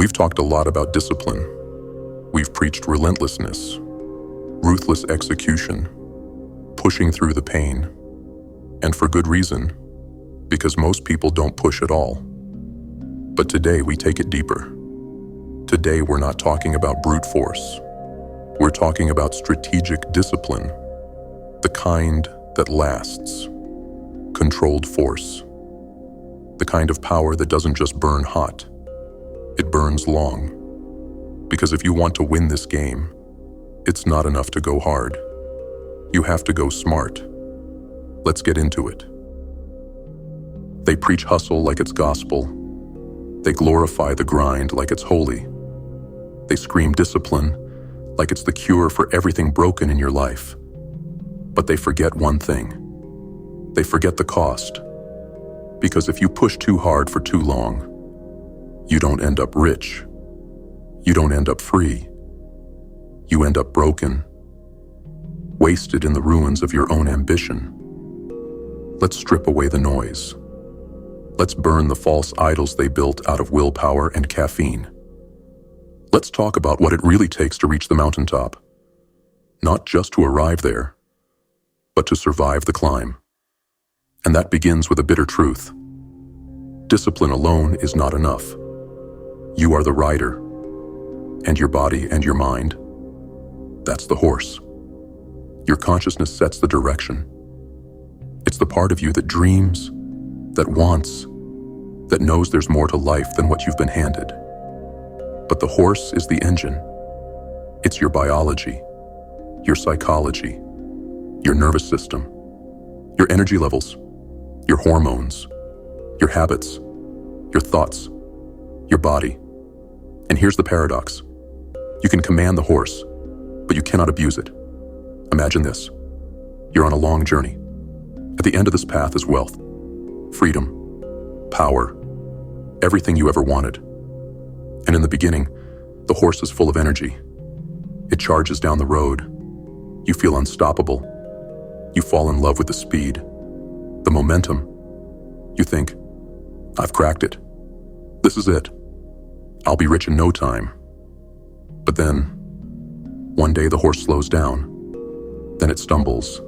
We've talked a lot about discipline. We've preached relentlessness, ruthless execution, pushing through the pain. And for good reason, because most people don't push at all. But today we take it deeper. Today we're not talking about brute force. We're talking about strategic discipline, the kind that lasts, controlled force, the kind of power that doesn't just burn hot, it burns long. Because if you want to win this game, it's not enough to go hard. You have to go smart. Let's get into it. They preach hustle like it's gospel. They glorify the grind like it's holy. They scream discipline like it's the cure for everything broken in your life. But they forget one thing. They forget the cost. Because if you push too hard for too long, you don't end up rich. You don't end up free. You end up broken, wasted in the ruins of your own ambition. Let's strip away the noise. Let's burn the false idols they built out of willpower and caffeine. Let's talk about what it really takes to reach the mountaintop. Not just to arrive there, but to survive the climb. And that begins with a bitter truth. Discipline alone is not enough. You are the rider, and your body and your mind, that's the horse. Your consciousness sets the direction. It's the part of you that dreams, that wants, that knows there's more to life than what you've been handed. But the horse is the engine. It's your biology, your psychology, your nervous system, your energy levels, your hormones, your habits, your thoughts, your body. And here's the paradox. You can command the horse, but you cannot abuse it. Imagine this. You're on a long journey. At the end of this path is wealth, freedom, power, everything you ever wanted. And in the beginning, the horse is full of energy. It charges down the road. You feel unstoppable. You fall in love with the speed, the momentum. You think, I've cracked it. This is it. I'll be rich in no time. But then, one day the horse slows down. Then it stumbles.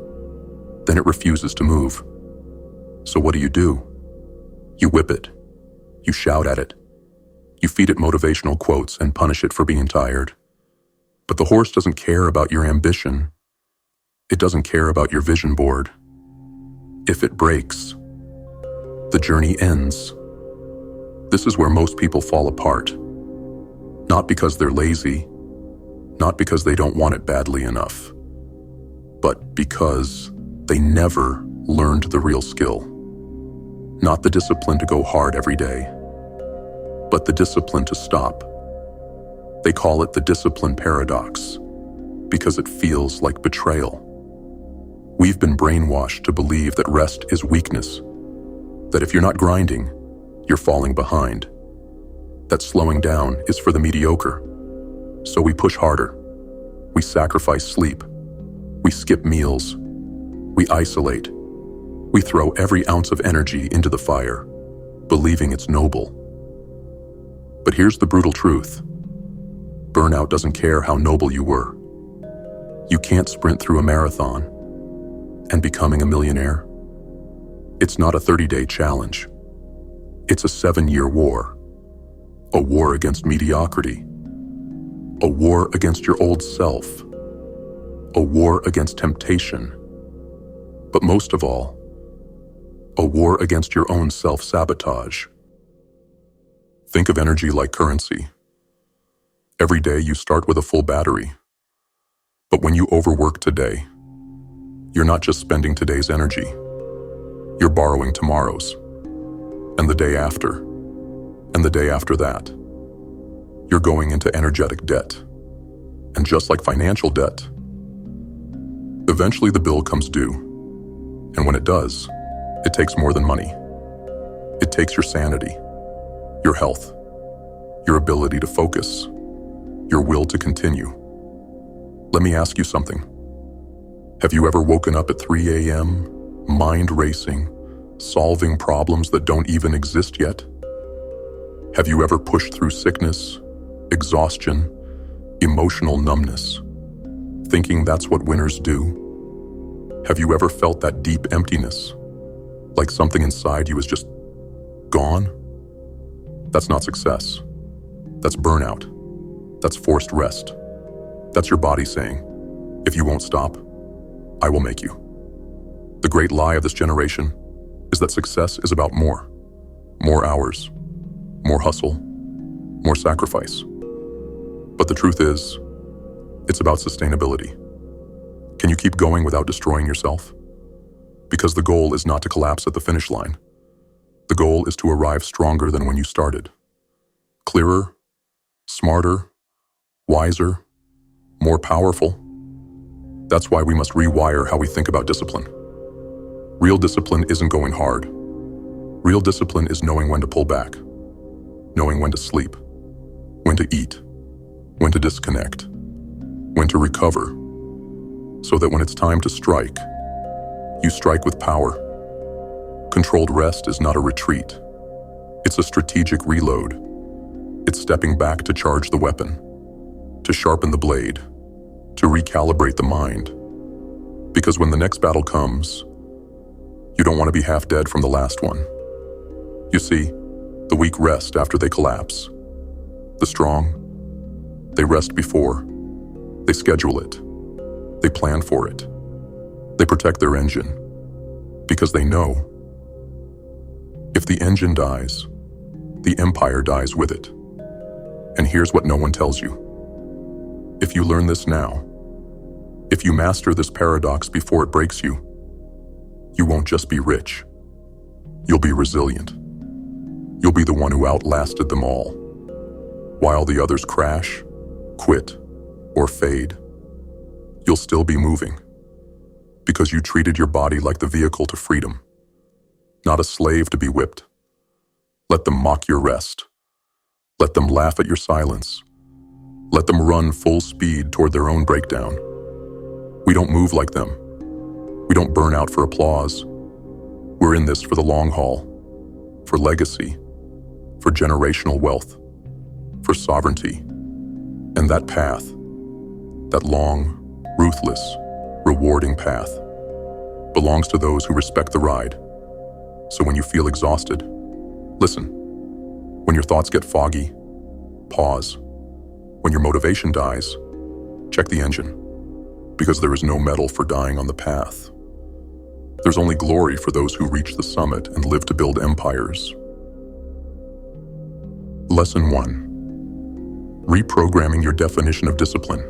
Then it refuses to move. So what do? You whip it. You shout at it. You feed it motivational quotes and punish it for being tired. But the horse doesn't care about your ambition. It doesn't care about your vision board. If it breaks, the journey ends. This is where most people fall apart. Not because they're lazy, not because they don't want it badly enough, but because they never learned the real skill. Not the discipline to go hard every day, but the discipline to stop. They call it the discipline paradox because it feels like betrayal. We've been brainwashed to believe that rest is weakness, that if you're not grinding, you're falling behind, that slowing down is for the mediocre. So we push harder. We sacrifice sleep. We skip meals. We isolate. We throw every ounce of energy into the fire, believing it's noble. But here's the brutal truth. Burnout doesn't care how noble you were. You can't sprint through a marathon and becoming a millionaire. It's not a 30-day challenge. It's a 7-year war. A war against mediocrity. A war against your old self. A war against temptation. But most of all, a war against your own self-sabotage. Think of energy like currency. Every day you start with a full battery. But when you overwork today, you're not just spending today's energy. You're borrowing tomorrow's, and the day after, and the day after that. You're going into energetic debt. And just like financial debt, eventually the bill comes due. And when it does, it takes more than money. It takes your sanity, your health, your ability to focus, your will to continue. Let me ask you something. Have you ever woken up at 3 a.m., mind racing, solving problems that don't even exist yet? Have you ever pushed through sickness, exhaustion, emotional numbness, thinking that's what winners do? Have you ever felt that deep emptiness, like something inside you is just gone? That's not success. That's burnout. That's forced rest. That's your body saying, if you won't stop, I will make you. The great lie of this generation is that success is about more hours, more hustle, more sacrifice. But the truth is, it's about sustainability. Can you keep going without destroying yourself? Because the goal is not to collapse at the finish line. The goal is to arrive stronger than when you started. Clearer, smarter, wiser, more powerful. That's why we must rewire how we think about discipline. Real discipline isn't going hard. Real discipline is knowing when to pull back, knowing when to sleep, when to eat, when to disconnect, when to recover, so that when it's time to strike, you strike with power. Controlled rest is not a retreat. It's a strategic reload. It's stepping back to charge the weapon, to sharpen the blade, to recalibrate the mind. Because when the next battle comes, you don't want to be half dead from the last one. You see, the weak rest after they collapse. The strong, they rest before. They schedule it. They plan for it. They protect their engine. Because they know, if the engine dies, the empire dies with it. And here's what no one tells you. If you learn this now, if you master this paradox before it breaks you, you won't just be rich. You'll be resilient. You'll be the one who outlasted them all. While the others crash, quit, or fade, you'll still be moving. Because you treated your body like the vehicle to freedom, not a slave to be whipped. Let them mock your rest. Let them laugh at your silence. Let them run full speed toward their own breakdown. We don't move like them. We don't burn out for applause. We're in this for the long haul, for legacy, for generational wealth, for sovereignty. And that path, that long, ruthless, rewarding path, belongs to those who respect the ride. So when you feel exhausted, listen. When your thoughts get foggy, pause. When your motivation dies, check the engine. Because there is no medal for dying on the path. There's only glory for those who reach the summit and live to build empires. Lesson 1. Reprogramming your definition of discipline.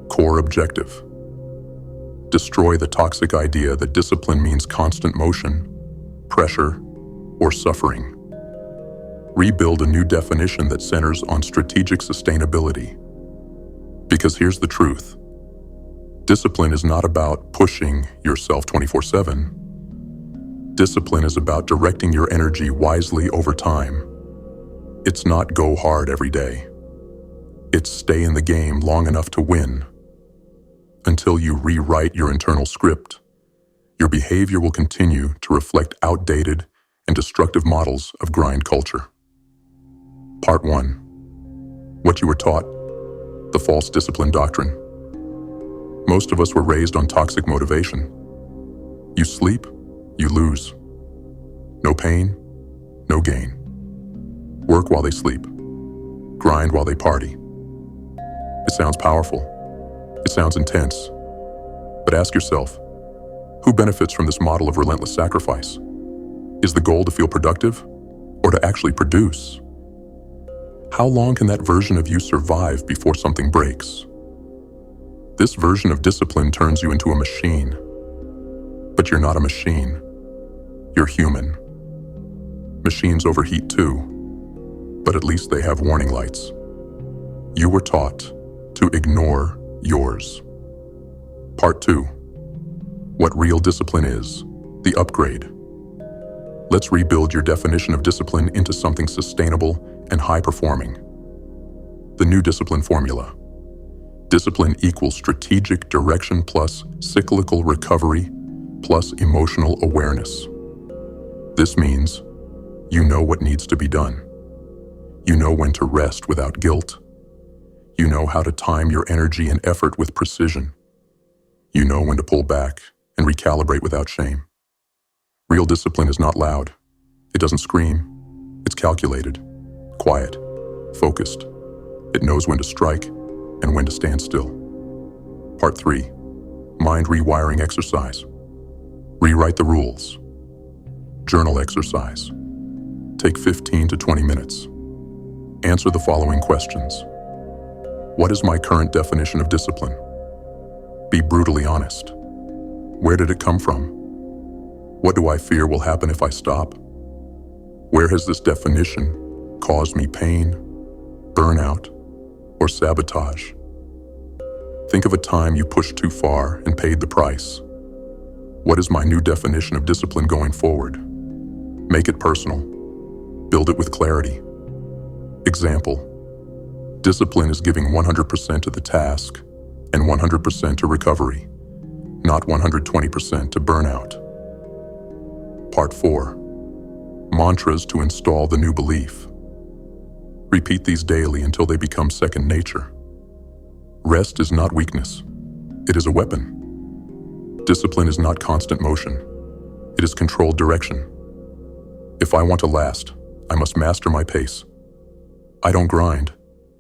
Core objective. Destroy the toxic idea that discipline means constant motion, pressure, or suffering. Rebuild a new definition that centers on strategic sustainability. Because here's the truth. Discipline is not about pushing yourself 24/7. Discipline is about directing your energy wisely over time. It's not go hard every day. It's stay in the game long enough to win. Until you rewrite your internal script, your behavior will continue to reflect outdated and destructive models of grind culture. Part 1. What you were taught, the false discipline doctrine. Most of us were raised on toxic motivation. You sleep, you lose. No pain, no gain. Work while they sleep. Grind while they party. It sounds powerful. It sounds intense. But ask yourself, who benefits from this model of relentless sacrifice? Is the goal to feel productive or to actually produce? How long can that version of you survive before something breaks? This version of discipline turns you into a machine. But you're not a machine. You're human. Machines overheat too, but at least they have warning lights. You were taught to ignore yours. Part 2. What real discipline is, the upgrade. Let's rebuild your definition of discipline into something sustainable and high-performing. The new discipline formula. Discipline equals strategic direction plus cyclical recovery plus emotional awareness. This means you know what needs to be done. You know when to rest without guilt. You know how to time your energy and effort with precision. You know when to pull back and recalibrate without shame. Real discipline is not loud. It doesn't scream. It's calculated, quiet, focused. It knows when to strike and when to stand still. Part 3. Mind rewiring exercise. Rewrite the rules. Journal exercise. Take 15 to 20 minutes. Answer the following questions. What is my current definition of discipline? Be brutally honest. Where did it come from? What do I fear will happen if I stop? Where has this definition caused me pain, burnout, or sabotage? Think of a time you pushed too far and paid the price. What is my new definition of discipline going forward? Make it personal. Build it with clarity. Example: discipline is giving 100% to the task and 100% to recovery, not 120% to burnout. Part 4. Mantras to install the new belief. Repeat these daily until they become second nature. Rest is not weakness. It is a weapon. Discipline is not constant motion. It is controlled direction. If I want to last, I must master my pace. I don't grind.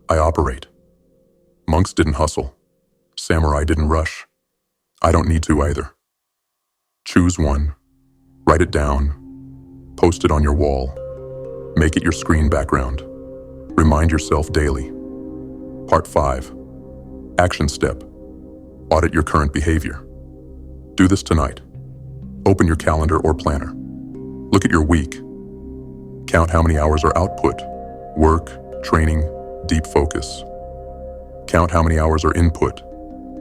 I operate. Monks didn't hustle. Samurai didn't rush. I don't need to either. Choose one. Write it down. Post it on your wall. Make it your screen background. Remind yourself daily. Part 5. Action step. Audit your current behavior. Do this tonight. Open your calendar or planner. Look at your week. Count how many hours are output, work, training, deep focus. Count how many hours are input,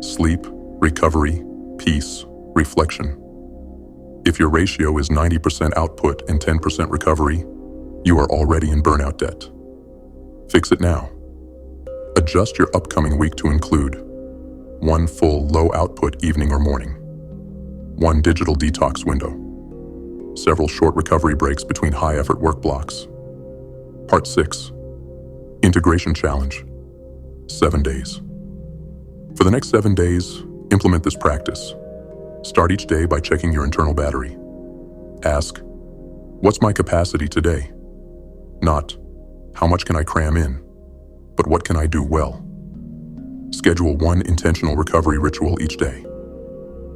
sleep, recovery, peace, reflection. If your ratio is 90% output and 10% recovery, you are already in burnout debt. Fix it now. Adjust your upcoming week to include 1 full low-output evening or morning, 1 digital detox window, several short recovery breaks between high-effort work blocks. Part 6. Integration challenge. 7 days. For the next 7 days, implement this practice. Start each day by checking your internal battery. Ask, what's my capacity today? Not, how much can I cram in? But what can I do well? Schedule 1 intentional recovery ritual each day.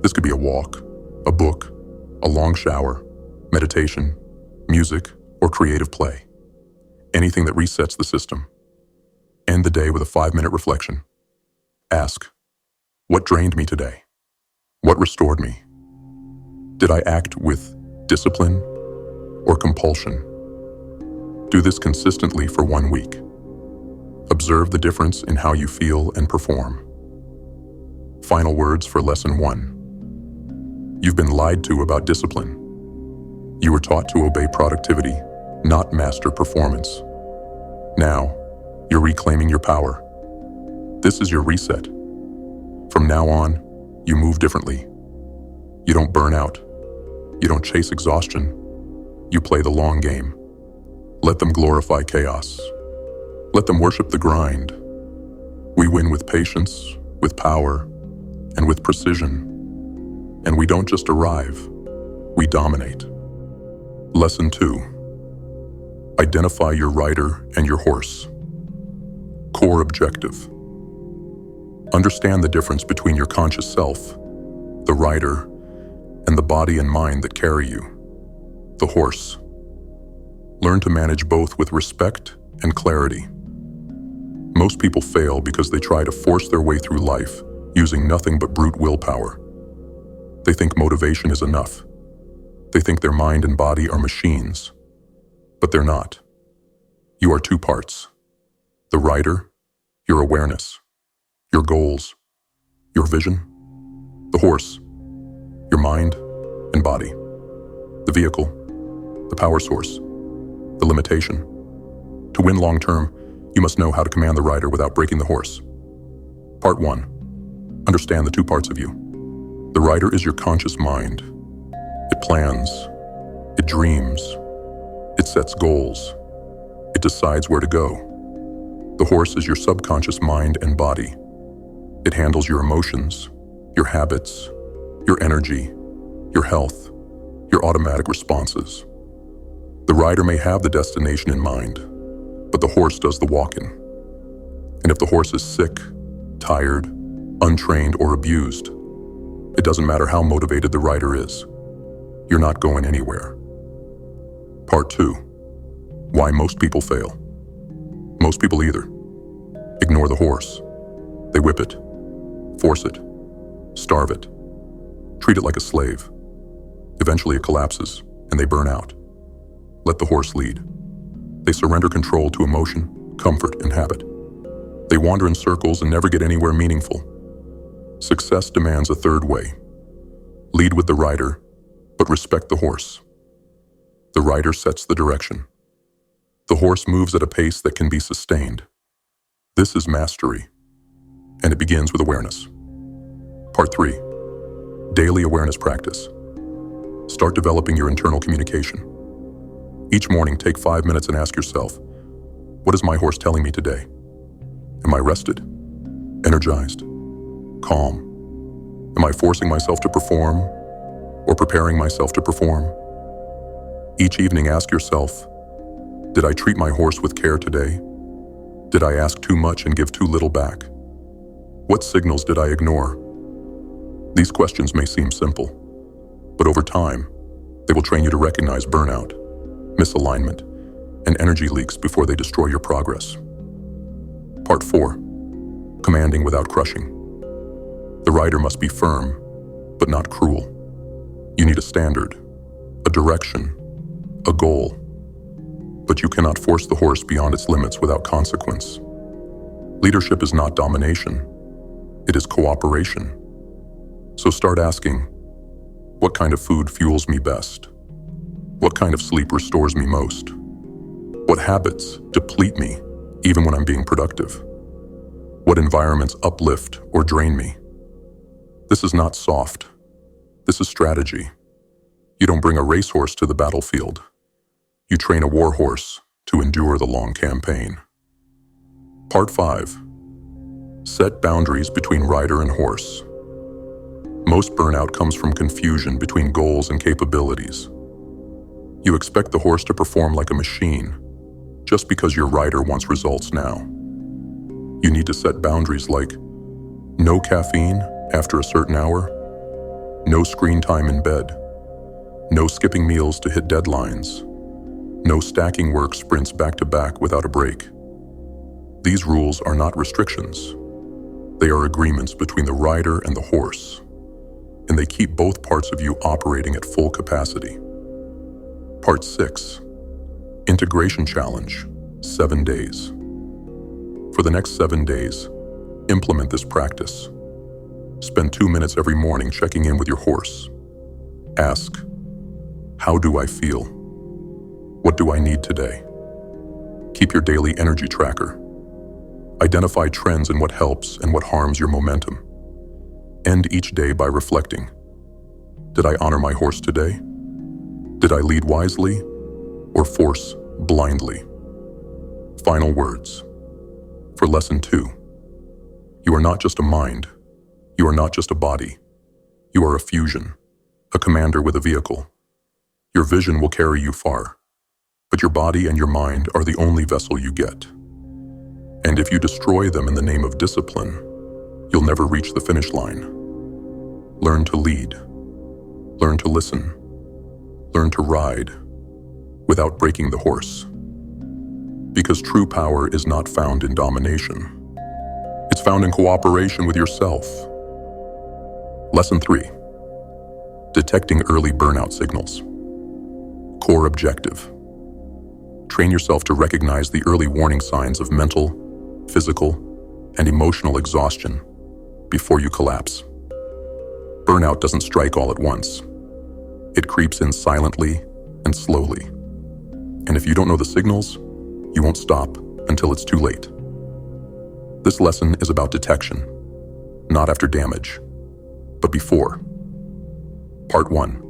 This could be a walk, a book, a long shower, meditation, music, or creative play. Anything that resets the system. End the day with a 5-minute reflection. Ask, what drained me today? What restored me? Did I act with discipline or compulsion? Do this consistently for 1 week. Observe the difference in how you feel and perform. Final words for Lesson 1. You've been lied to about discipline. You were taught to obey productivity, not master performance. Now, you're reclaiming your power. This is your reset. From now on, you move differently. You don't burn out. You don't chase exhaustion. You play the long game. Let them glorify chaos. Let them worship the grind. We win with patience, with power, and with precision. And we don't just arrive, we dominate. Lesson 2. Identify your rider and your horse. Core objective. Understand the difference between your conscious self, the rider, and the body and mind that carry you, the horse. Learn to manage both with respect and clarity. Most people fail because they try to force their way through life using nothing but brute willpower. They think motivation is enough. They think their mind and body are machines, but they're not. You are 2 parts. The rider, your awareness, your goals, your vision. The horse, your mind and body. The vehicle, the power source, the limitation. To win long term, you must know how to command the rider without breaking the horse. Part 1. Understand the 2 parts of you. The rider is your conscious mind. It plans. It dreams. It sets goals. It decides where to go. The horse is your subconscious mind and body. It handles your emotions, your habits, your energy, your health, your automatic responses. The rider may have the destination in mind, but the horse does the walking. And if the horse is sick, tired, untrained, or abused, it doesn't matter how motivated the rider is. You're not going anywhere. Part 2. Why most people fail. Most people either ignore the horse, they whip it, force it, starve it, treat it like a slave. Eventually it collapses and they burn out. Let the horse lead. They surrender control to emotion, comfort, and habit. They wander in circles and never get anywhere meaningful. Success demands a third way. Lead with the rider, but respect the horse. The rider sets the direction. The horse moves at a pace that can be sustained. This is mastery, and it begins with awareness. Part 3. Daily awareness practice. Start developing your internal communication. Each morning, take 5 minutes and ask yourself, what is my horse telling me today? Am I rested? Energized? Calm? Am I forcing myself to perform or preparing myself to perform? Each evening, ask yourself, did I treat my horse with care today? Did I ask too much and give too little back? What signals did I ignore? These questions may seem simple, but over time, they will train you to recognize burnout, misalignment, and energy leaks before they destroy your progress. Part 4. Commanding without crushing. The rider must be firm, but not cruel. You need a standard, a direction, a goal. But you cannot force the horse beyond its limits without consequence. Leadership is not domination. It is cooperation. So start asking, what kind of food fuels me best? What kind of sleep restores me most? What habits deplete me even when I'm being productive? What environments uplift or drain me? This is not soft. This is strategy. You don't bring a racehorse to the battlefield. You train a war horse to endure the long campaign. Part 5. Set boundaries between rider and horse. Most burnout comes from confusion between goals and capabilities. You expect the horse to perform like a machine just because your rider wants results now. You need to set boundaries like no caffeine after a certain hour, no screen time in bed, no skipping meals to hit deadlines, no stacking work sprints back-to-back without a break. These rules are not restrictions. They are agreements between the rider and the horse, and they keep both parts of you operating at full capacity. Part 6. Integration Challenge, 7 days. For the next 7 days, implement this practice. Spend 2 minutes every morning checking in with your horse. Ask, how do I feel? What do I need today? Keep your daily energy tracker. Identify trends in what helps and what harms your momentum. End each day by reflecting. Did I honor my horse today? Did I lead wisely or force blindly? Final words. For Lesson 2. You are not just a mind. You are not just a body. You are a fusion, a commander with a vehicle. Your vision will carry you far, but your body and your mind are the only vessel you get. And if you destroy them in the name of discipline, you'll never reach the finish line. Learn to lead. Learn to listen. Learn to ride without breaking the horse. Because true power is not found in domination. It's found in cooperation with yourself. Lesson 3. Detecting early burnout signals. Core objective. Train yourself to recognize the early warning signs of mental, physical, and emotional exhaustion before you collapse. Burnout doesn't strike all at once. It creeps in silently and slowly. And if you don't know the signals, you won't stop until it's too late. This lesson is about detection, not after damage, but before. Part 1.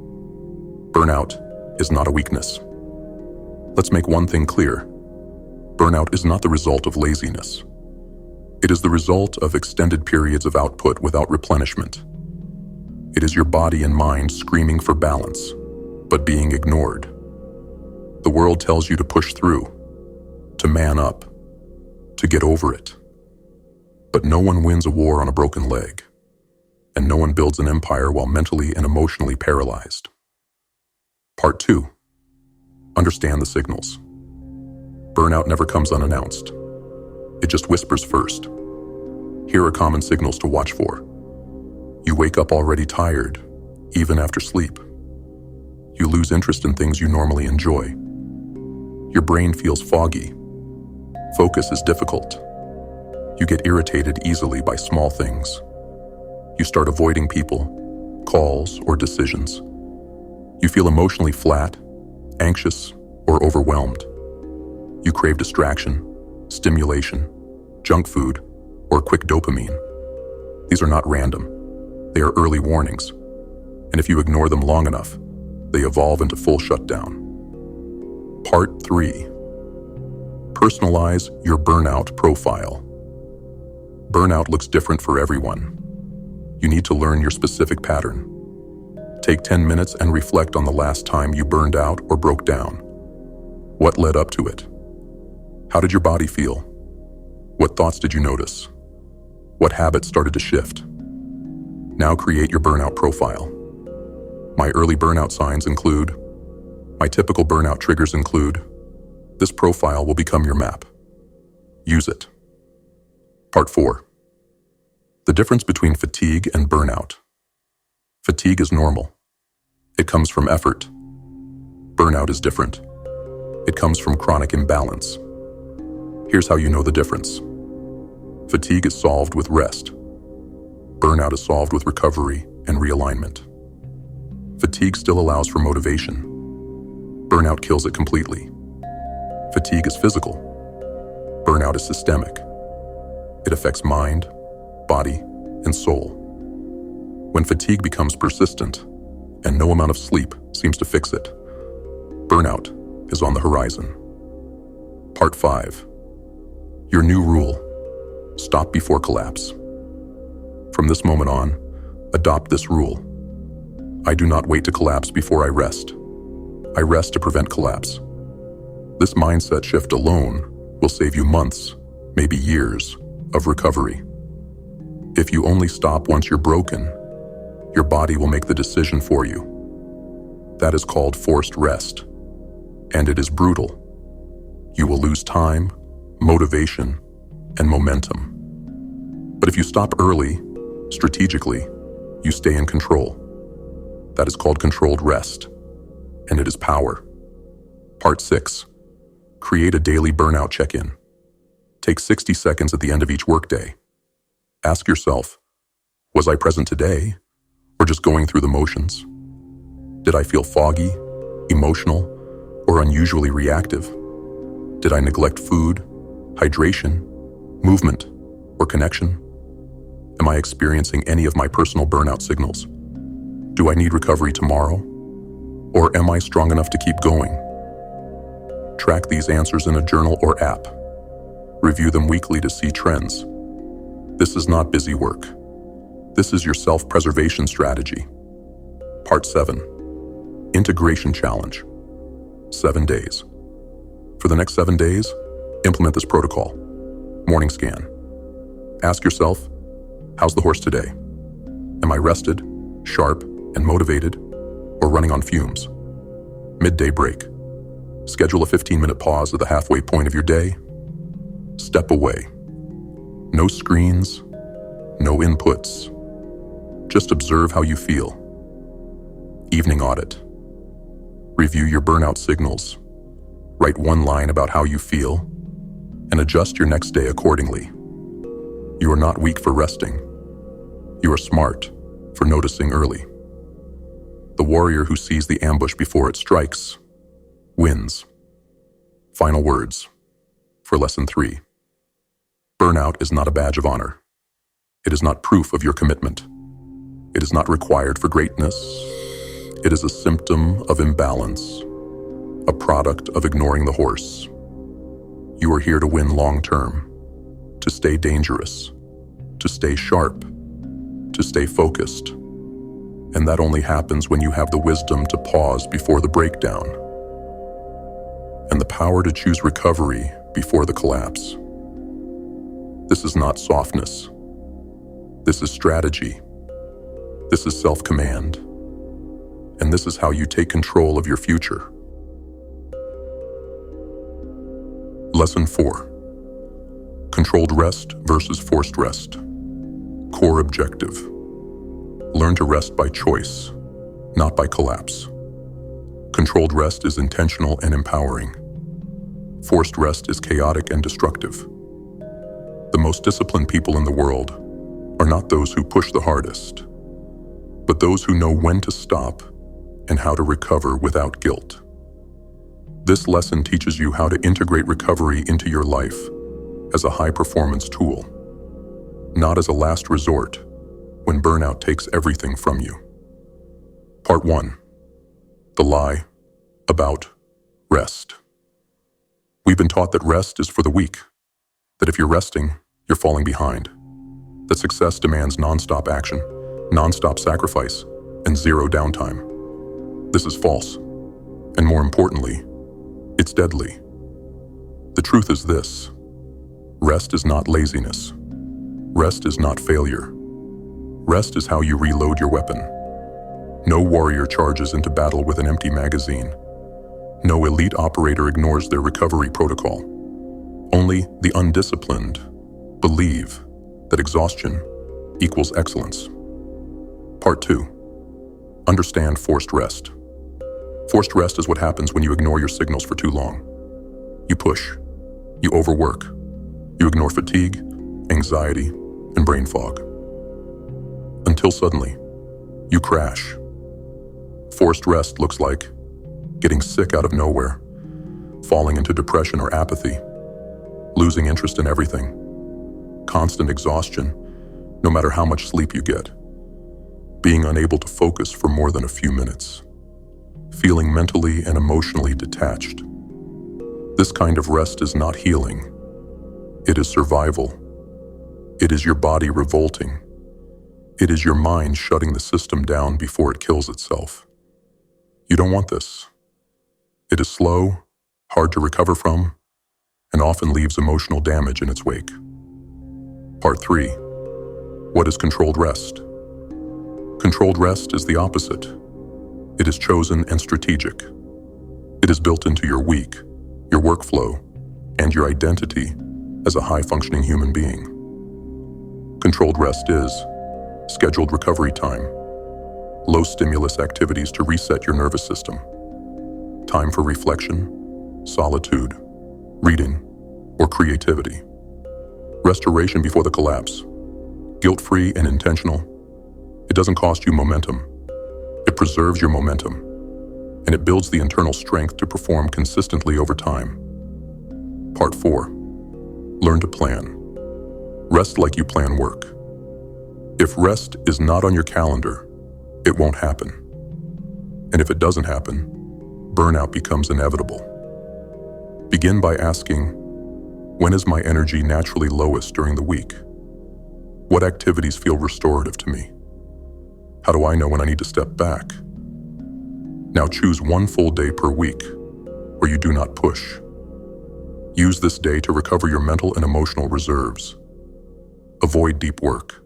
Burnout is not a weakness. Let's make one thing clear. Burnout is not the result of laziness. It is the result of extended periods of output without replenishment. It is your body and mind screaming for balance, but being ignored. The world tells you to push through, to man up, to get over it. But no one wins a war on a broken leg, and no one builds an empire while mentally and emotionally paralyzed. Part 2. Understand the signals. Burnout never comes unannounced. It just whispers first. Here are common signals to watch for. You wake up already tired, even after sleep. You lose interest in things you normally enjoy. Your brain feels foggy. Focus is difficult. You get irritated easily by small things. You start avoiding people, calls, or decisions. You feel emotionally flat, anxious, or overwhelmed. You crave distraction, stimulation, junk food, or quick dopamine. These are not random. They are early warnings. And if you ignore them long enough, they evolve into full shutdown. Part 3. Personalize your burnout profile. Burnout looks different for everyone. You need to learn your specific pattern. Take 10 minutes and reflect on the last time you burned out or broke down. What led up to it? How did your body feel? What thoughts did you notice? What habits started to shift? Now create your burnout profile. My early burnout signs include. My typical burnout triggers include. This profile will become your map. Use it. Part 4. The difference between fatigue and burnout. Fatigue is normal. It comes from effort. Burnout is different. It comes from chronic imbalance. Here's how you know the difference. Fatigue is solved with rest. Burnout is solved with recovery and realignment. Fatigue still allows for motivation. Burnout kills it completely. Fatigue is physical. Burnout is systemic. It affects mind, body, and soul. When fatigue becomes persistent, and no amount of sleep seems to fix it, burnout is on the horizon. Part 5. Your new rule. Stop before collapse. From this moment on, adopt this rule. I do not wait to collapse before I rest. I rest to prevent collapse. This mindset shift alone will save you months, maybe years, of recovery. If you only stop once you're broken, your body will make the decision for you. That is called forced rest, and it is brutal. You will lose time, motivation, and momentum. But if you stop early, strategically, you stay in control. That is called controlled rest, and it is power. Part 6. Create a daily burnout check-in. Take 60 seconds at the end of each workday. Ask yourself, was I present today, or just going through the motions? Did I feel foggy, emotional, or unusually reactive? Did I neglect food, hydration, movement, or connection? Am I experiencing any of my personal burnout signals? Do I need recovery tomorrow? Or am I strong enough to keep going? Track these answers in a journal or app. Review them weekly to see trends. This is not busy work. This is your self-preservation strategy. Part 7. Integration Challenge. 7 days. For the next 7 days, implement this protocol. Morning scan. Ask yourself, how's the horse today? Am I rested, sharp, and motivated, or running on fumes? Midday break. Schedule a 15-minute pause at the halfway point of your day. Step away. No screens, no inputs. Just observe how you feel. Evening audit. Review your burnout signals. Write one line about how you feel, and adjust your next day accordingly. You are not weak for resting. You are smart for noticing early. The warrior who sees the ambush before it strikes wins. Final words for Lesson 3. Burnout is not a badge of honor. It is not proof of your commitment. It is not required for greatness. It is a symptom of imbalance, a product of ignoring the horse. You are here to win long-term, to stay dangerous, to stay sharp, to stay focused. And that only happens when you have the wisdom to pause before the breakdown and the power to choose recovery before the collapse. This is not softness. This is strategy. This is self-command. And this is how you take control of your future. Lesson 4. Controlled rest versus forced rest. Core objective. Learn to rest by choice, not by collapse. Controlled rest is intentional and empowering. Forced rest is chaotic and destructive. The most disciplined people in the world are not those who push the hardest, but those who know when to stop and how to recover without guilt. This lesson teaches you how to integrate recovery into your life as a high-performance tool, not as a last resort when burnout takes everything from you. Part 1. The lie about rest. We've been taught that rest is for the weak, that if you're resting, you're falling behind, that success demands non-stop action, non-stop sacrifice, and zero downtime. This is false, and more importantly, it's deadly. The truth is this: rest is not laziness. Rest is not failure. Rest is how you reload your weapon. No warrior charges into battle with an empty magazine. No elite operator ignores their recovery protocol. Only the undisciplined believe that exhaustion equals excellence. Part 2. Understand forced rest. Forced rest is what happens when you ignore your signals for too long. You push. You overwork. You ignore fatigue, anxiety, and brain fog. Until suddenly, you crash. Forced rest looks like getting sick out of nowhere, falling into depression or apathy, losing interest in everything, constant exhaustion, no matter how much sleep you get, being unable to focus for more than a few minutes, feeling mentally and emotionally detached. This kind of rest is not healing. It is survival. It is your body revolting. It is your mind shutting the system down before it kills itself. You don't want this. It is slow, hard to recover from, and often leaves emotional damage in its wake. Part 3. What is controlled rest? Controlled rest is the opposite. It is chosen and strategic. It is built into your week, your workflow, and your identity as a high-functioning human being. Controlled rest is scheduled recovery time, low-stimulus activities to reset your nervous system, time for reflection, solitude, reading, or creativity. Restoration before the collapse, guilt-free and intentional. It doesn't cost you momentum. It preserves your momentum, and it builds the internal strength to perform consistently over time. Part 4. Learn to plan. Rest like you plan work. If rest is not on your calendar, it won't happen. And if it doesn't happen, burnout becomes inevitable. Begin by asking, when is my energy naturally lowest during the week? What activities feel restorative to me? How do I know when I need to step back? Now choose one full day per week where you do not push. Use this day to recover your mental and emotional reserves. Avoid deep work.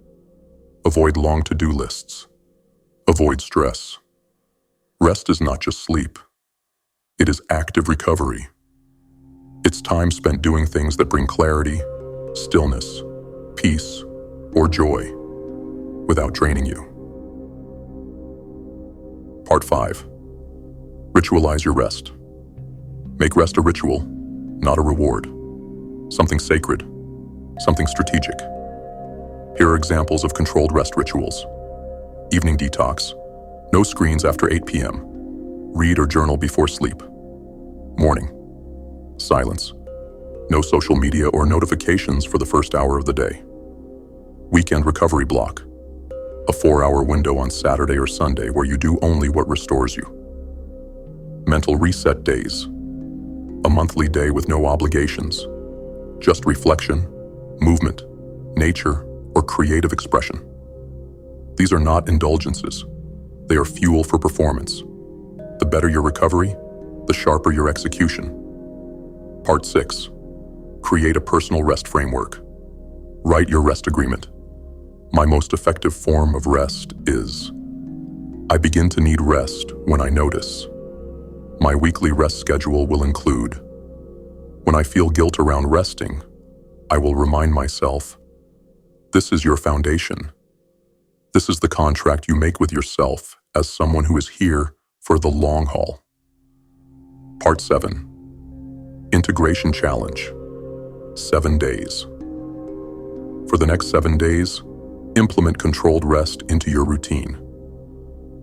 Avoid long to-do lists. Avoid stress. Rest is not just sleep. It is active recovery. It's time spent doing things that bring clarity, stillness, peace, or joy without draining you. Part 5. Ritualize your rest. Make rest a ritual, not a reward. Something sacred, something strategic. Here are examples of controlled rest rituals. Evening detox. No screens after 8 p.m. Read or journal before sleep. Morning. Silence. No social media or notifications for the first hour of the day. Weekend recovery block. A 4-hour window on Saturday or Sunday where you do only what restores you. Mental reset days. A monthly day with no obligations, just reflection, movement, nature, or creative expression. These are not indulgences. They are fuel for performance. The better your recovery, the sharper your execution. Part 6. Create a personal rest framework. Write your rest agreement. My most effective form of rest is: I begin to need rest when I notice. My weekly rest schedule will include: when I feel guilt around resting, I will remind myself, this is your foundation. This is the contract you make with yourself as someone who is here for the long haul. Part 7. Integration Challenge. 7 days. For the next 7 days, implement controlled rest into your routine.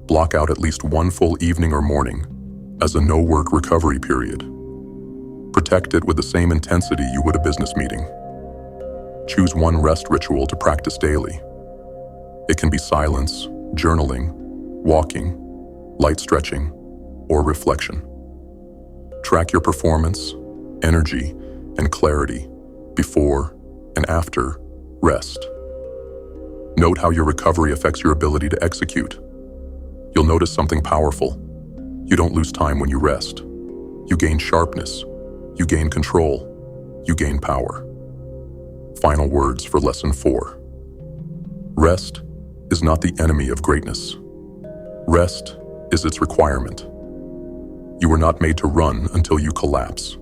Block out at least one full evening or morning as a no-work recovery period. Protect it with the same intensity you would a business meeting. Choose one rest ritual to practice daily. It can be silence, journaling, walking, light stretching, or reflection. Track your performance, energy, and clarity before and after rest. Note how your recovery affects your ability to execute. You'll notice something powerful. You don't lose time when you rest. You gain sharpness. You gain control. You gain power. Final words for Lesson 4. Rest is not the enemy of greatness. Rest is its requirement. You were not made to run until you collapse.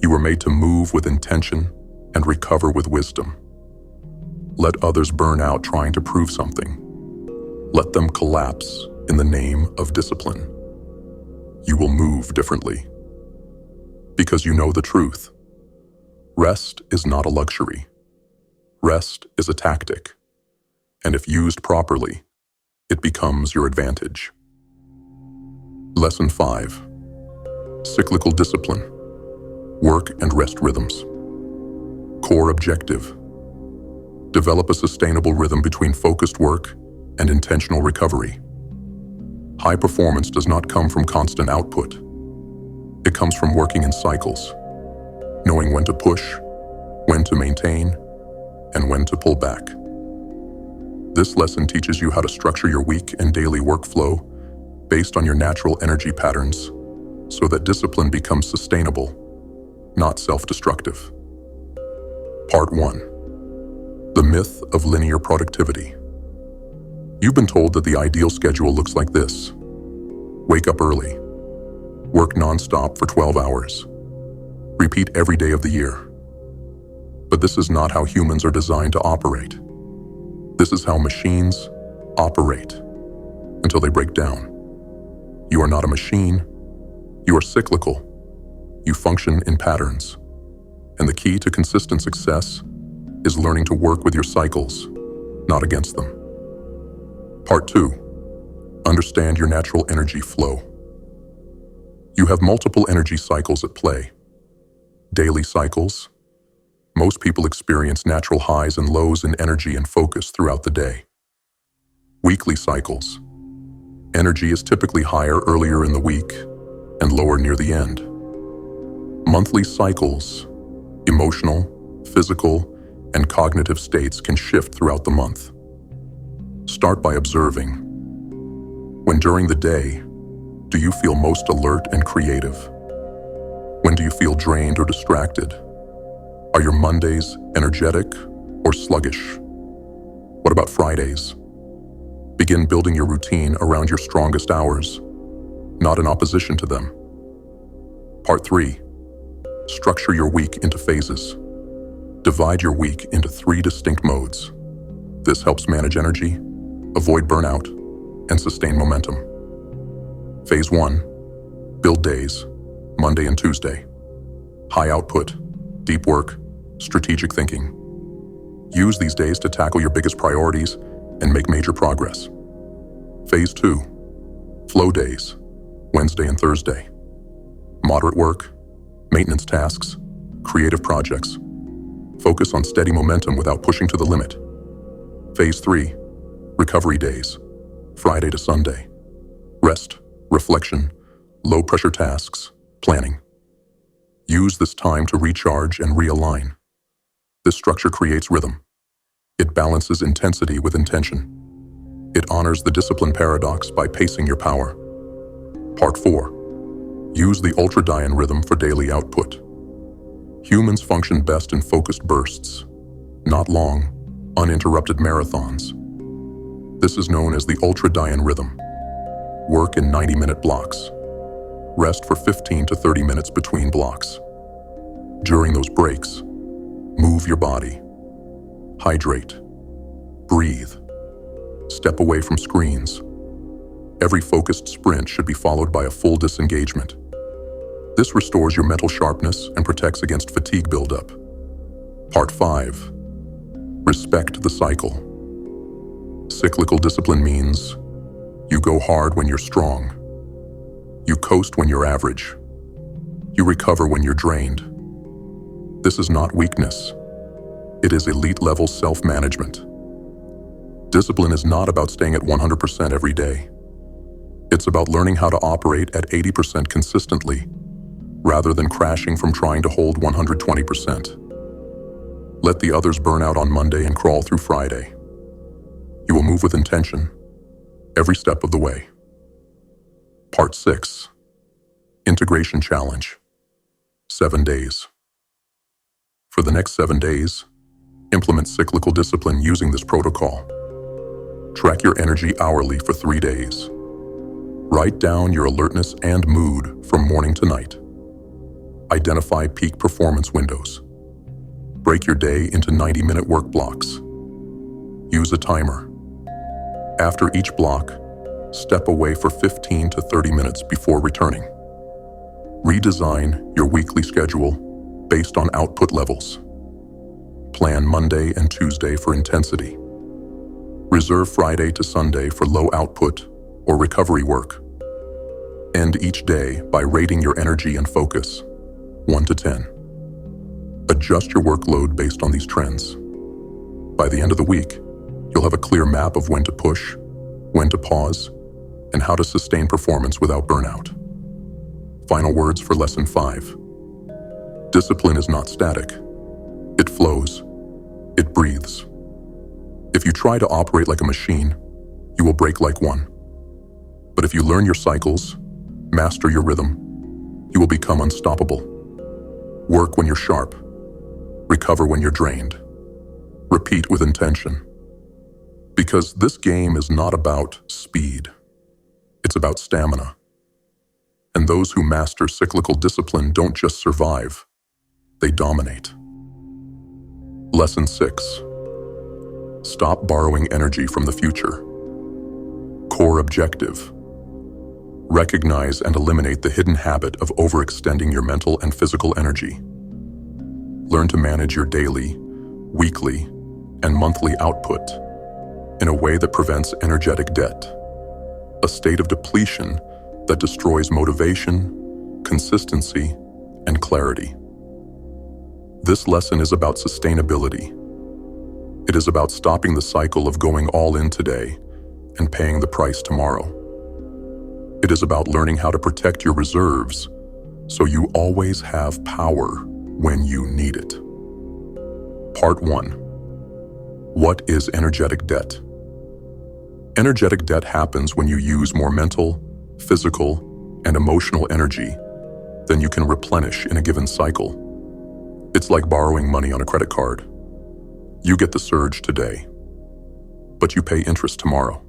You were made to move with intention and recover with wisdom. Let others burn out trying to prove something. Let them collapse in the name of discipline. You will move differently. Because you know the truth. Rest is not a luxury. Rest is a tactic. And if used properly, it becomes your advantage. Lesson 5. Cyclical discipline. Work and rest rhythms. Core objective. Develop a sustainable rhythm between focused work and intentional recovery. High performance does not come from constant output. It comes from working in cycles, knowing when to push, when to maintain, and when to pull back. This lesson teaches you how to structure your week and daily workflow based on your natural energy patterns so that discipline becomes sustainable, not self-destructive. Part 1. The myth of linear productivity. You've been told that the ideal schedule looks like this. Wake up early. Work non-stop for 12 hours. Repeat every day of the year. But this is not how humans are designed to operate. This is how machines operate until they break down. You are not a machine. You are cyclical. You function in patterns. And the key to consistent success is learning to work with your cycles, not against them. Part 2. Understand your natural energy flow. You have multiple energy cycles at play. Daily cycles. Most people experience natural highs and lows in energy and focus throughout the day. Weekly cycles. Energy is typically higher earlier in the week and lower near the end. Monthly cycles. Emotional, physical, and cognitive states can shift throughout the month. Start by observing. When during the day, do you feel most alert and creative? When do you feel drained or distracted? Are your Mondays energetic or sluggish? What about Fridays? Begin building your routine around your strongest hours, not in opposition to them. Part 3. Structure your week into phases. Divide your week into 3 distinct modes. This helps manage energy, avoid burnout, and sustain momentum. Phase 1. Build days, Monday and Tuesday. High output, deep work, strategic thinking. Use these days to tackle your biggest priorities and make major progress. Phase 2. Flow days, Wednesday and Thursday. Moderate work, maintenance tasks, creative projects. Focus on steady momentum without pushing to the limit. Phase 3. Recovery days, Friday to Sunday. Rest, reflection, low-pressure tasks, planning. Use this time to recharge and realign. This structure creates rhythm. It balances intensity with intention. It honors the discipline paradox by pacing your power. Part 4. Use the ultradian rhythm for daily output. Humans function best in focused bursts, not long, uninterrupted marathons. This is known as the ultradian rhythm. Work in 90-minute blocks. Rest for 15 to 30 minutes between blocks. During those breaks, move your body. Hydrate. Breathe. Step away from screens. Every focused sprint should be followed by a full disengagement. This restores your mental sharpness and protects against fatigue buildup. Part 5. Respect the cycle. Cyclical discipline means you go hard when you're strong. You coast when you're average. You recover when you're drained. This is not weakness. It is elite-level self-management. Discipline is not about staying at 100% every day. It's about learning how to operate at 80% consistently, rather than crashing from trying to hold 120%. Let the others burn out on Monday and crawl through Friday. You will move with intention, every step of the way. Part 6. Integration Challenge. 7 days. For the next 7 days, implement cyclical discipline using this protocol. Track your energy hourly for 3 days. Write down your alertness and mood from morning to night. Identify peak performance windows. Break your day into 90-minute work blocks. Use a timer. After each block, step away for 15 to 30 minutes before returning. Redesign your weekly schedule based on output levels. Plan Monday and Tuesday for intensity. Reserve Friday to Sunday for low output or recovery work. End each day by rating your energy and focus, 1 to 10. Adjust your workload based on these trends. By the end of the week, you'll have a clear map of when to push, when to pause, and how to sustain performance without burnout. Final words for Lesson 5. Discipline is not static. It flows. It breathes. If you try to operate like a machine, you will break like one. But if you learn your cycles, master your rhythm, you will become unstoppable. Work when you're sharp. Recover when you're drained. Repeat with intention. Because this game is not about speed. It's about stamina. And those who master cyclical discipline don't just survive, they dominate. Lesson 6. Stop borrowing energy from the future. Core objective. Recognize and eliminate the hidden habit of overextending your mental and physical energy. Learn to manage your daily, weekly, and monthly output in a way that prevents energetic debt, a state of depletion that destroys motivation, consistency, and clarity. This lesson is about sustainability. It is about stopping the cycle of going all in today and paying the price tomorrow. It is about learning how to protect your reserves so you always have power when you need it. Part 1. What is energetic debt? Energetic debt happens when you use more mental, physical, and emotional energy than you can replenish in a given cycle. It's like borrowing money on a credit card. You get the surge today, but you pay interest tomorrow.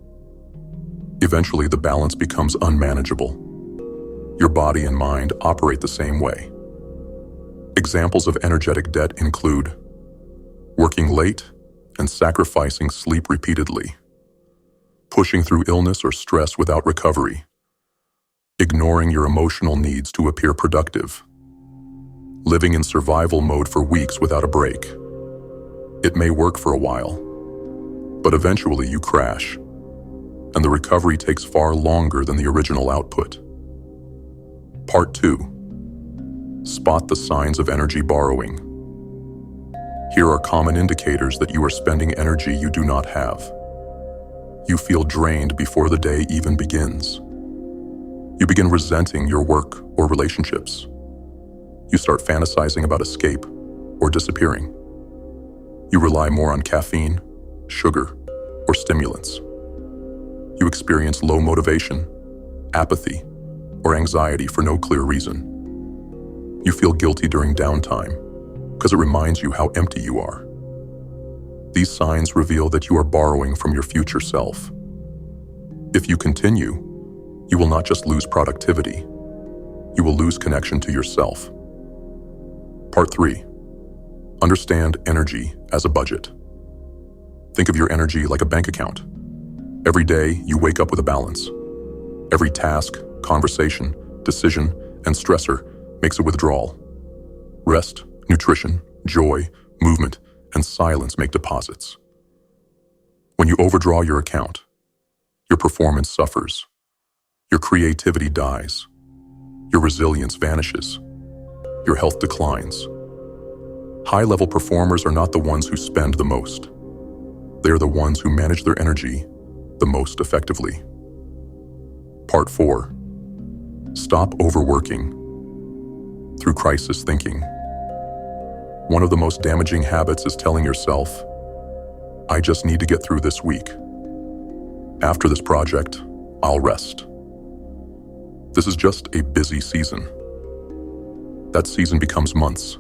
Eventually, the balance becomes unmanageable. Your body and mind operate the same way. Examples of energetic debt include working late and sacrificing sleep repeatedly, pushing through illness or stress without recovery, ignoring your emotional needs to appear productive, living in survival mode for weeks without a break. It may work for a while, but eventually you crash, and the recovery takes far longer than the original output. Part 2. Spot the signs of energy borrowing. Here are common indicators that you are spending energy you do not have. You feel drained before the day even begins. You begin resenting your work or relationships. You start fantasizing about escape or disappearing. You rely more on caffeine, sugar, or stimulants. You experience low motivation, apathy, or anxiety for no clear reason. You feel guilty during downtime because it reminds you how empty you are. These signs reveal that you are borrowing from your future self. If you continue, you will not just lose productivity, you will lose connection to yourself. Part 3. Understand energy as a budget. Think of your energy like a bank account. Every day, you wake up with a balance. Every task, conversation, decision, and stressor makes a withdrawal. Rest, nutrition, joy, movement, and silence make deposits. When you overdraw your account, your performance suffers. Your creativity dies. Your resilience vanishes. Your health declines. High-level performers are not the ones who spend the most. They are the ones who manage their energy the most effectively. Part 4. Stop overworking. Through crisis thinking. One of the most damaging habits is telling yourself, I just need to get through this week. After this project, I'll rest. This is just a busy season. That season becomes months,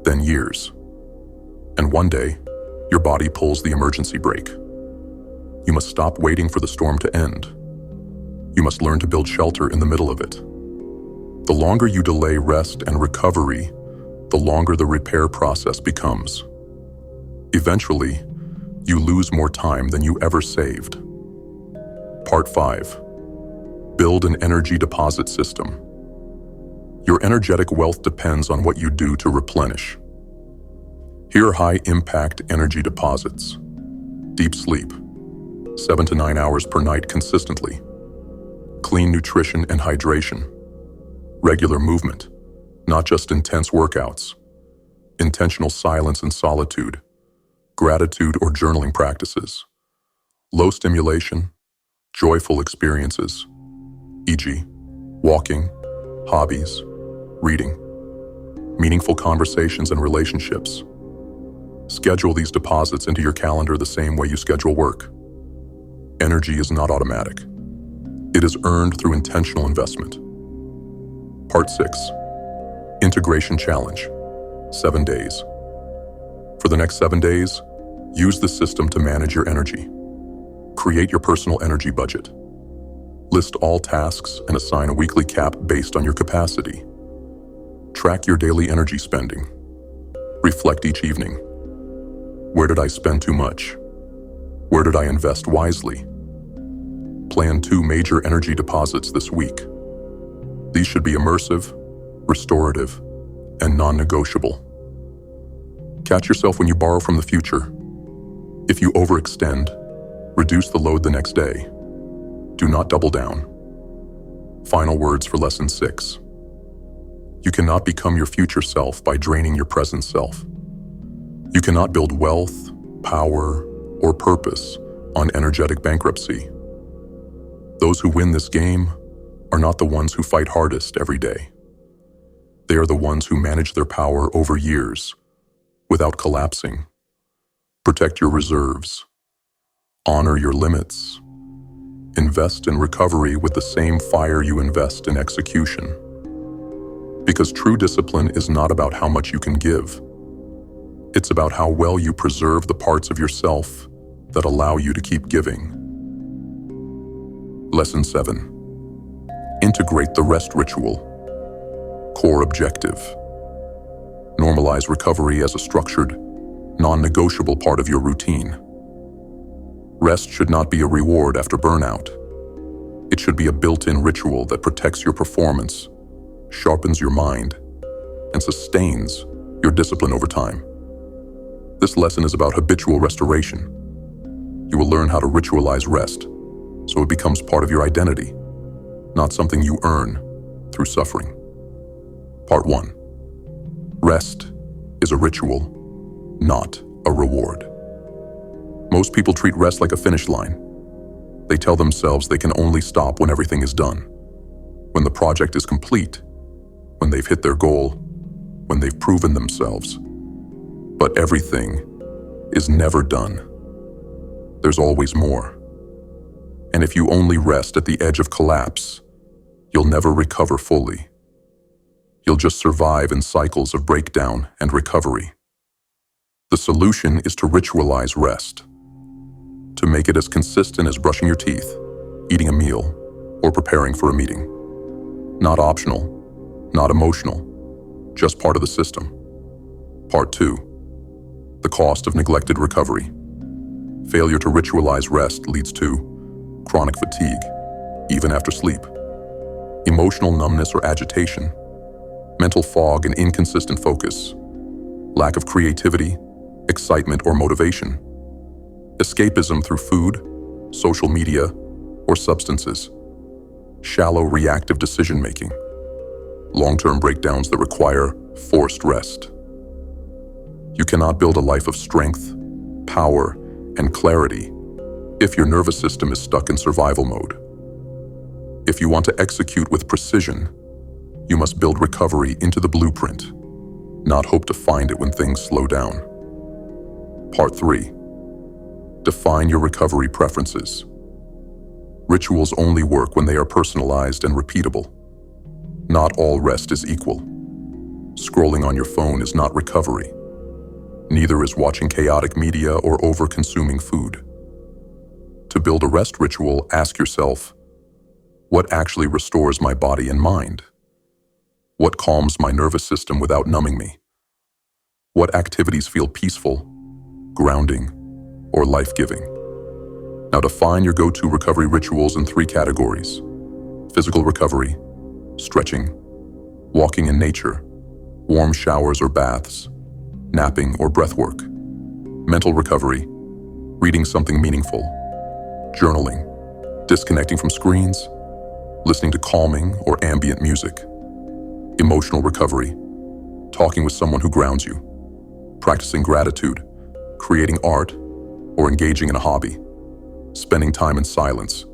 then years. And one day, your body pulls the emergency brake. You must stop waiting for the storm to end. You must learn to build shelter in the middle of it. The longer you delay rest and recovery, the longer the repair process becomes. Eventually, you lose more time than you ever saved. Part 5. Build an energy deposit system. Your energetic wealth depends on what you do to replenish. Here are high-impact energy deposits. Deep sleep, 7 to 9 hours per night consistently. Clean nutrition and hydration. Regular movement, not just intense workouts. Intentional silence and solitude. Gratitude or journaling practices. Low stimulation, joyful experiences, e.g., walking, hobbies, reading, meaningful conversations and relationships. Schedule these deposits into your calendar the same way you schedule work. Energy is not automatic. It is earned through intentional investment. Part 6. Integration Challenge. 7 days. For the next 7 days, use the system to manage your energy. Create your personal energy budget. List all tasks and assign a weekly cap based on your capacity. Track your daily energy spending. Reflect each evening. Where did I spend too much? Where did I invest wisely? Plan 2 major energy deposits this week. These should be immersive, restorative, and non-negotiable. Catch yourself when you borrow from the future. If you overextend, reduce the load the next day. Do not double down. Final words for Lesson 6. You cannot become your future self by draining your present self. You cannot build wealth, power, or purpose on energetic bankruptcy. Those who win this game are not the ones who fight hardest every day. They are the ones who manage their power over years without collapsing. Protect your reserves. Honor your limits. Invest in recovery with the same fire you invest in execution. Because true discipline is not about how much you can give. It's about how well you preserve the parts of yourself that allow you to keep giving. Lesson 7. Integrate the rest ritual. Core objective. Normalize recovery as a structured, non-negotiable part of your routine. Rest should not be a reward after burnout. It should be a built-in ritual that protects your performance, sharpens your mind, and sustains your discipline over time. This lesson is about habitual restoration. You will learn how to ritualize rest so it becomes part of your identity, not something you earn through suffering. Part 1. Rest is a ritual, not a reward. Most people treat rest like a finish line. They tell themselves they can only stop when everything is done, when the project is complete, when they've hit their goal, when they've proven themselves. But everything is never done. There's always more. And if you only rest at the edge of collapse, you'll never recover fully. You'll just survive in cycles of breakdown and recovery. The solution is to ritualize rest, to make it as consistent as brushing your teeth, eating a meal, or preparing for a meeting. Not optional, not emotional, just part of the system. Part 2. The cost of neglected recovery. Failure to ritualize rest leads to chronic fatigue, even after sleep, emotional numbness or agitation, mental fog and inconsistent focus, lack of creativity, excitement or motivation, escapism through food, social media, or substances, shallow reactive decision-making, long-term breakdowns that require forced rest. You cannot build a life of strength, power, and clarity if your nervous system is stuck in survival mode. If you want to execute with precision, you must build recovery into the blueprint, not hope to find it when things slow down. Part 3. Define your recovery preferences. Rituals only work when they are personalized and repeatable. Not all rest is equal. Scrolling on your phone is not recovery. Neither is watching chaotic media or over-consuming food. To build a rest ritual, ask yourself, what actually restores my body and mind? What calms my nervous system without numbing me? What activities feel peaceful, grounding, or life-giving? Now define your go-to recovery rituals in 3 categories: physical recovery, stretching, walking in nature, warm showers or baths, napping or breathwork; mental recovery, reading something meaningful, journaling, disconnecting from screens, listening to calming or ambient music; emotional recovery, talking with someone who grounds you, practicing gratitude, creating art, or engaging in a hobby; spending time in silence.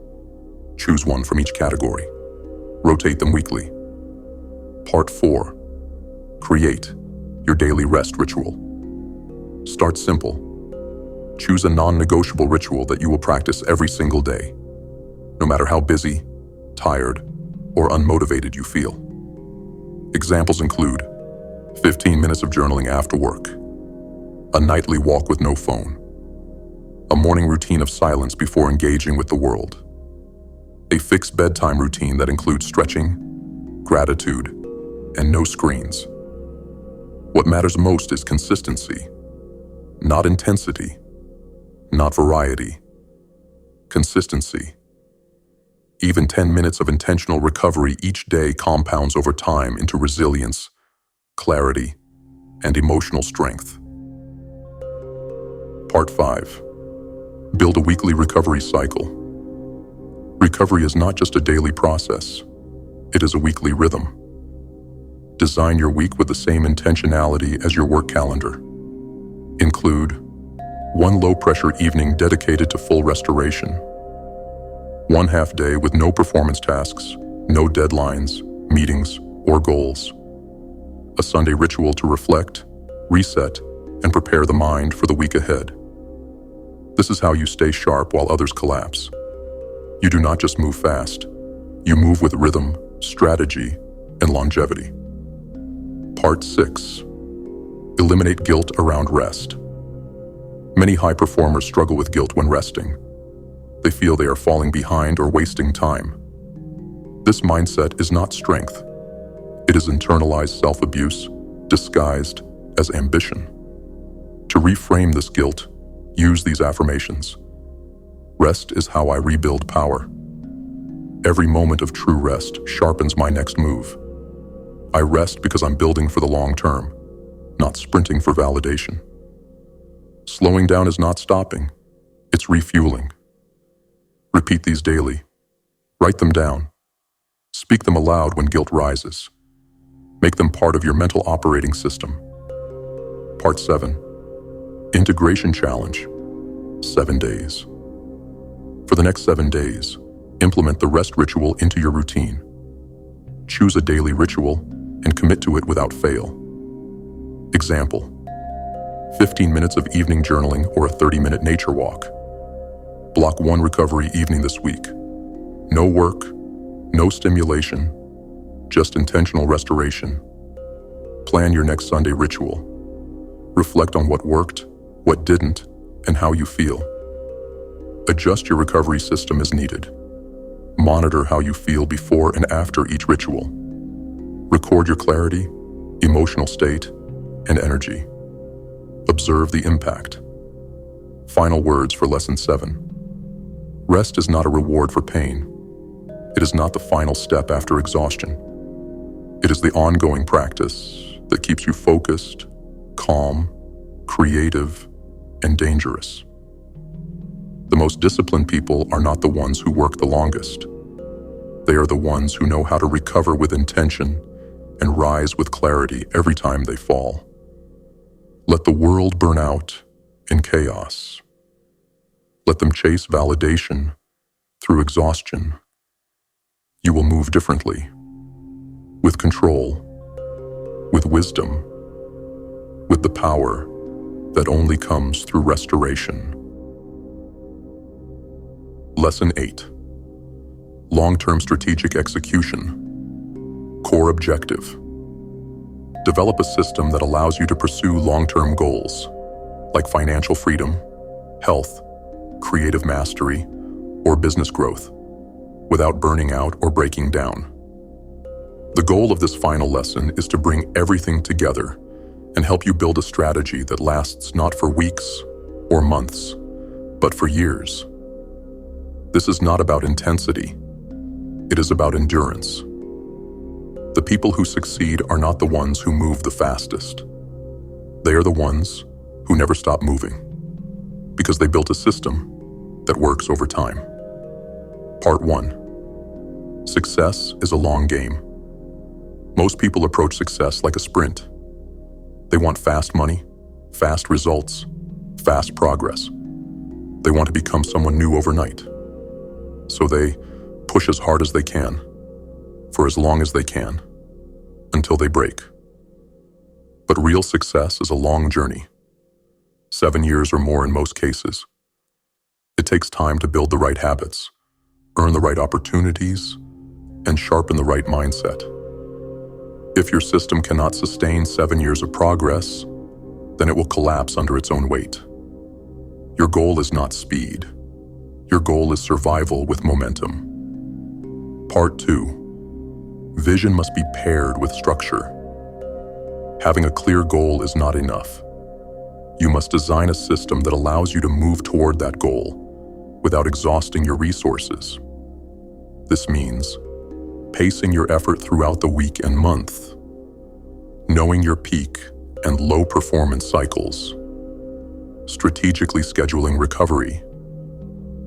Choose one from each category. Rotate them weekly. Part 4. Create your daily rest ritual. Start simple. Choose a non-negotiable ritual that you will practice every single day, no matter how busy, tired, or unmotivated you feel. Examples include 15 minutes of journaling after work, a nightly walk with no phone, a morning routine of silence before engaging with the world, a fixed bedtime routine that includes stretching, gratitude, and no screens. What matters most is consistency, not intensity, not variety. Consistency. Even 10 minutes of intentional recovery each day compounds over time into resilience, clarity, and emotional strength. Part 5. Build a weekly recovery cycle. Recovery is not just a daily process, it is a weekly rhythm. Design your week with the same intentionality as your work calendar. Include 1 low-pressure evening dedicated to full restoration, 1 half-day with no performance tasks, no deadlines, meetings, or goals, a Sunday ritual to reflect, reset, and prepare the mind for the week ahead. This is how you stay sharp while others collapse. You do not just move fast, you move with rhythm, strategy, and longevity. Part 6. Eliminate guilt around rest. Many high performers struggle with guilt when resting. They feel they are falling behind or wasting time. This mindset is not strength. It is internalized self-abuse, disguised as ambition. To reframe this guilt, use these affirmations. Rest is how I rebuild power. Every moment of true rest sharpens my next move. I rest because I'm building for the long term, not sprinting for validation. Slowing down is not stopping, it's refueling. Repeat these daily. Write them down. Speak them aloud when guilt rises. Make them part of your mental operating system. Part 7. Integration Challenge. 7 days. For the next 7 days, implement the rest ritual into your routine. Choose a daily ritual and commit to it without fail. Example: 15 minutes of evening journaling or a 30-minute nature walk. Block one recovery evening this week. No work, no stimulation, just intentional restoration. Plan your next Sunday ritual. Reflect on what worked, what didn't, and how you feel. Adjust your recovery system as needed. Monitor how you feel before and after each ritual. Record your clarity, emotional state, and energy. Observe the impact. Final words for Lesson 7. Rest is not a reward for pain. It is not the final step after exhaustion. It is the ongoing practice that keeps you focused, calm, creative, and dangerous. The most disciplined people are not the ones who work the longest. They are the ones who know how to recover with intention and rise with clarity every time they fall. Let the world burn out in chaos. Let them chase validation through exhaustion. You will move differently, with control, with wisdom, with the power that only comes through restoration. Lesson 8. Long-term strategic execution. Core objective. Develop a system that allows you to pursue long-term goals, like financial freedom, health, creative mastery, or business growth, without burning out or breaking down. The goal of this final lesson is to bring everything together and help you build a strategy that lasts not for weeks or months, but for years. This is not about intensity. It is about endurance. The people who succeed are not the ones who move the fastest. They are the ones who never stop moving, because they built a system that works over time. Part 1. Success is a long game. Most people approach success like a sprint. They want fast money, fast results, fast progress. They want to become someone new overnight. So they push as hard as they can, for as long as they can, until they break. But real success is a long journey, 7 years or more in most cases. It takes time to build the right habits, earn the right opportunities, and sharpen the right mindset. If your system cannot sustain 7 years of progress, then it will collapse under its own weight. Your goal is not speed. Your goal is survival with momentum. Part 2. Vision must be paired with structure. Having a clear goal is not enough. You must design a system that allows you to move toward that goal without exhausting your resources. This means pacing your effort throughout the week and month, knowing your peak and low performance cycles, strategically scheduling recovery,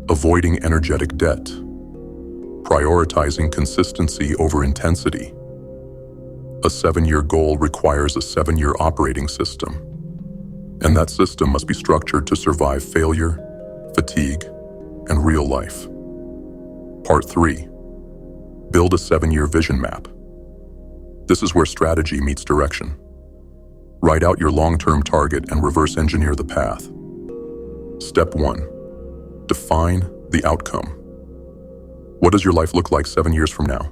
avoiding energetic debt, prioritizing consistency over intensity. A 7-year goal requires a 7-year operating system, and that system must be structured to survive failure, fatigue, and real life. Part 3. Build a 7-year vision map. This is where strategy meets direction. Write out your long-term target and reverse engineer the path. Step 1. Define the outcome. What does your life look like 7 years from now?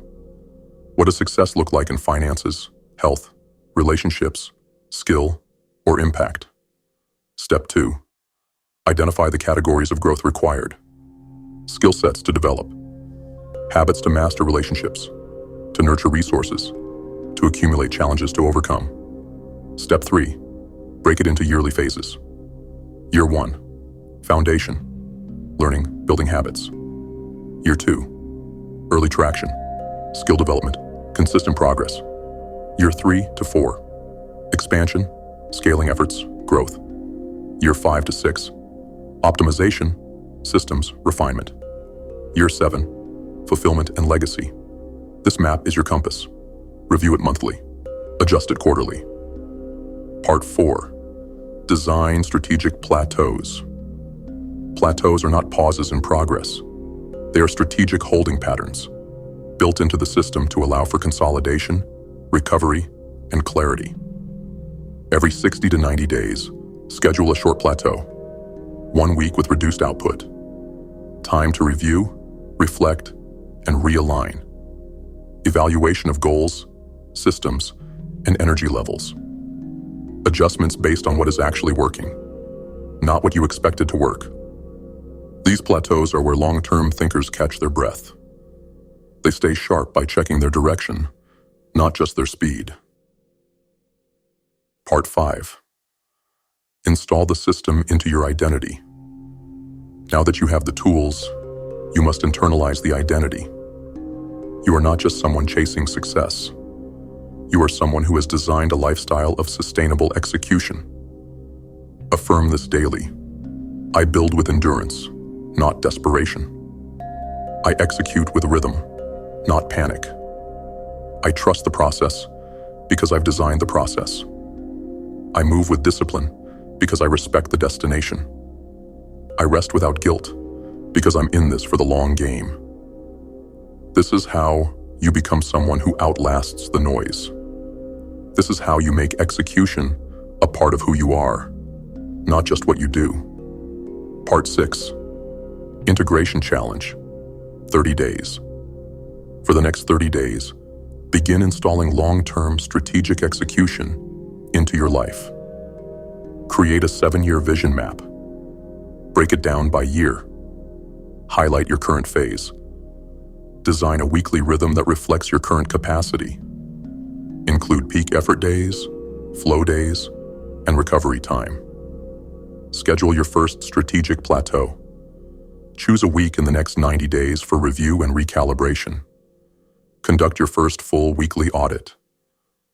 What does success look like in finances, health, relationships, skill, or impact? Step 2. Identify the categories of growth required. Skill sets to develop. Habits to master relationships. To nurture resources. To accumulate challenges to overcome. Step 3. Break it into yearly phases. Year 1. Foundation. Learning, building habits. Year 2. Early traction. Skill development. Consistent progress. Year 3 to 4. Expansion. Scaling efforts. Growth. Year 5 to 6. Optimization. Systems. Refinement. Year 7. Fulfillment and legacy. This map is your compass. Review it monthly. Adjust it quarterly. Part 4. Design strategic plateaus. Plateaus are not pauses in progress. They are strategic holding patterns, built into the system to allow for consolidation, recovery, and clarity. Every 60 to 90 days, schedule a short plateau. 1 week with reduced output. Time to review, reflect, and realign. Evaluation of goals, systems, and energy levels. Adjustments based on what is actually working, not what you expected to work. These plateaus are where long-term thinkers catch their breath. They stay sharp by checking their direction, not just their speed. Part 5. Install the system into your identity. Now that you have the tools, you must internalize the identity. You are not just someone chasing success. You are someone who has designed a lifestyle of sustainable execution. Affirm this daily. I build with endurance, not desperation. I execute with rhythm, not panic. I trust the process because I've designed the process. I move with discipline because I respect the destination. I rest without guilt because I'm in this for the long game. This is how you become someone who outlasts the noise. This is how you make execution a part of who you are, not just what you do. Part 6. Integration Challenge. 30 days. For the next 30 days, begin installing long-term strategic execution into your life. Create a 7-year vision map. Break it down by year. Highlight your current phase. Design a weekly rhythm that reflects your current capacity. Include peak effort days, flow days, and recovery time. Schedule your first strategic plateau. Choose a week in the next 90 days for review and recalibration. Conduct your first full weekly audit.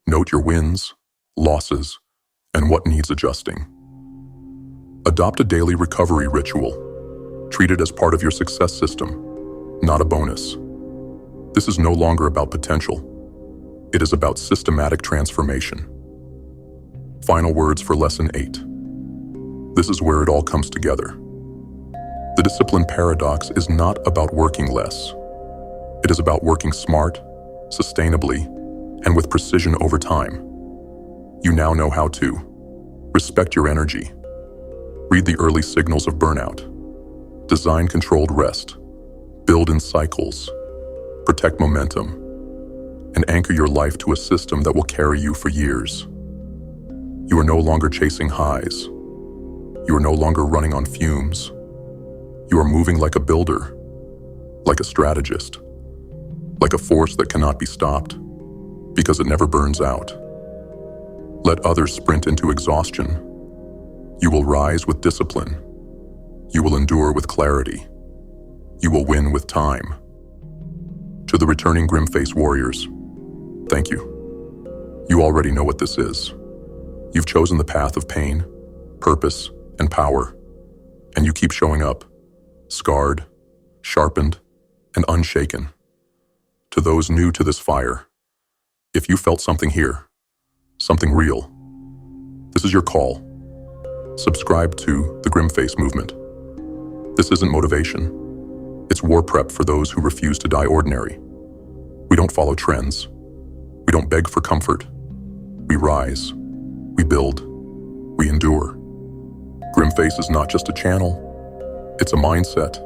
Note your wins, losses, and what needs adjusting. Adopt a daily recovery ritual. Treat it as part of your success system, not a bonus. This is no longer about potential. It is about systematic transformation. Final words for Lesson 8. This is where it all comes together. The discipline paradox is not about working less. It is about working smart, sustainably, and with precision over time. You now know how to respect your energy, read the early signals of burnout, design controlled rest, build in cycles, protect momentum, and anchor your life to a system that will carry you for years. You are no longer chasing highs. You are no longer running on fumes. You are moving like a builder, like a strategist, like a force that cannot be stopped because it never burns out. Let others sprint into exhaustion. You will rise with discipline. You will endure with clarity. You will win with time. To the returning GrimFace warriors, thank you. You already know what this is. You've chosen the path of pain, purpose, and power, and you keep showing up, scarred, sharpened, and unshaken. To those new to this fire, if you felt something here, something real, this is your call. Subscribe to the GrimFace movement. This isn't motivation. It's war prep for those who refuse to die ordinary. We don't follow trends. We don't beg for comfort. We rise. We build. We endure. GrimFace is not just a channel. It's a mindset.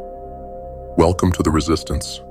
Welcome to the resistance.